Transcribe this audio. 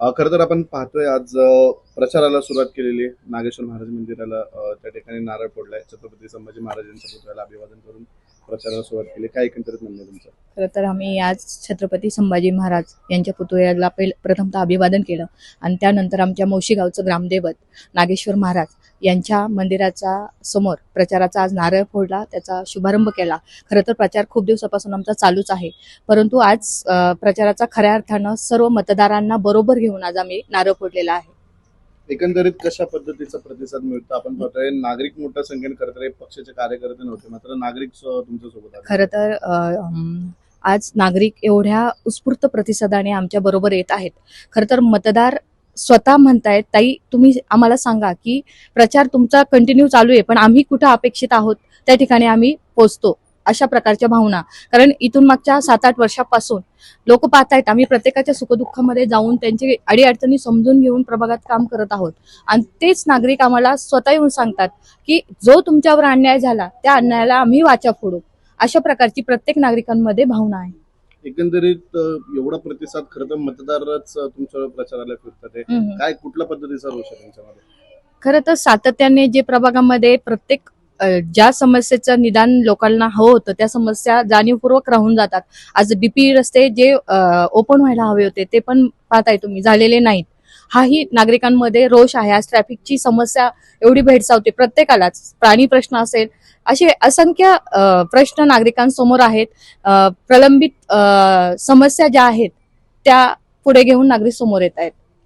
खरं तर आपण पाहतोय आज प्रचाराला सुरुवात केलेली आहे. नागेश्वर महाराज मंदिराला त्या ठिकाणी नारळ फोडलाय. छत्रपती संभाजी महाराजांच्या पुतळ्याला अभिवादन करून प्रचाराला सुरुवात केली. काय एकंदरीत म्हणणं आहे तुमचं? खरं तर आम्ही आज छत्रपती संभाजी महाराज यांच्या पुतळ्याला प्रथमतः अभिवादन केलं आणि त्यानंतर आमच्या मोशी गावचं ग्रामदैवत नागेश्वर महाराज यांच्या मंदिराचा समोर प्रचाराचा आज नारळ फोडला, त्याचा शुभारंभ केला. खरं तर प्रचार खूप दिवसापासून आमचा चालूच आहे, परंतु आज प्रचाराचा खऱ्या अर्थानं सर्व मतदारांना बरोबर घेऊन आज आम्ही नारळ फोडलेला आहे. एकंदरीत कशा पद्धतीचा प्रतिसाद मिळतो? आपण पाहतोय नागरिक मोठ्या संख्येने करत आहे. पक्षाचे कार्यकर्ते नव्हते, मात्र नागरिक तुमच्या सोबत आहे. खरं तर आज नागरिक एवढ्या उत्स्फूर्त प्रतिसादाने आमच्या बरोबर येत आहेत. खरं तर मतदार स्वतः म्हणतायत, ताई तुम्ही आम्हाला सांगा की प्रचार तुमचा कंटिन्यू चालू आहे, पण आम्ही कुठं अपेक्षित आहोत त्या ठिकाणी आम्ही पोहोचतो, अशा प्रकारच्या भावना. कारण इथून मागच्या 7-8 वर्षापासून लोक पाहतायत, आम्ही प्रत्येकाच्या सुखदुःखामध्ये जाऊन त्यांची अडीअडचणी समजून घेऊन प्रभागात काम करत आहोत. आणि तेच नागरिक आम्हाला स्वतः येऊन सांगतात की जो तुमच्यावर अन्याय झाला त्या अन्यायाला आम्ही वाचा फोडू. अशा प्रकारची प्रत्येक नागरिकांमध्ये भावना आहे. एकंदरीत एवढा प्रतिसाद खरं तर मतदारच तुमच्या प्रचाराला फिरतात आहे. काय कुठल्या पद्धतीचा रोष आहे त्यांच्यामध्ये? खरं तर सातत्याने जे प्रभागामध्ये प्रत्येक ज्या समस्येचं निदान लोकांना हवं होतं त्या समस्या जाणीवपूर्वक राहून जातात. आज डीपी रस्ते जे ओपन व्हायला हवे होते ते पण पाहताय तुम्ही झालेले नाहीत. हाही नागरिकांमध्ये रोष आहे. आज ट्रॅफिकची समस्या एवढी भेडसावते प्रत्येकालाच, प्राणी प्रश्न असेल, असे असंख्य प्रश्न नागरिकांसमोर आहेत. प्रलंबित समस्या ज्या आहेत त्या पुढे घेऊन नागरिक समोर येत आहेत.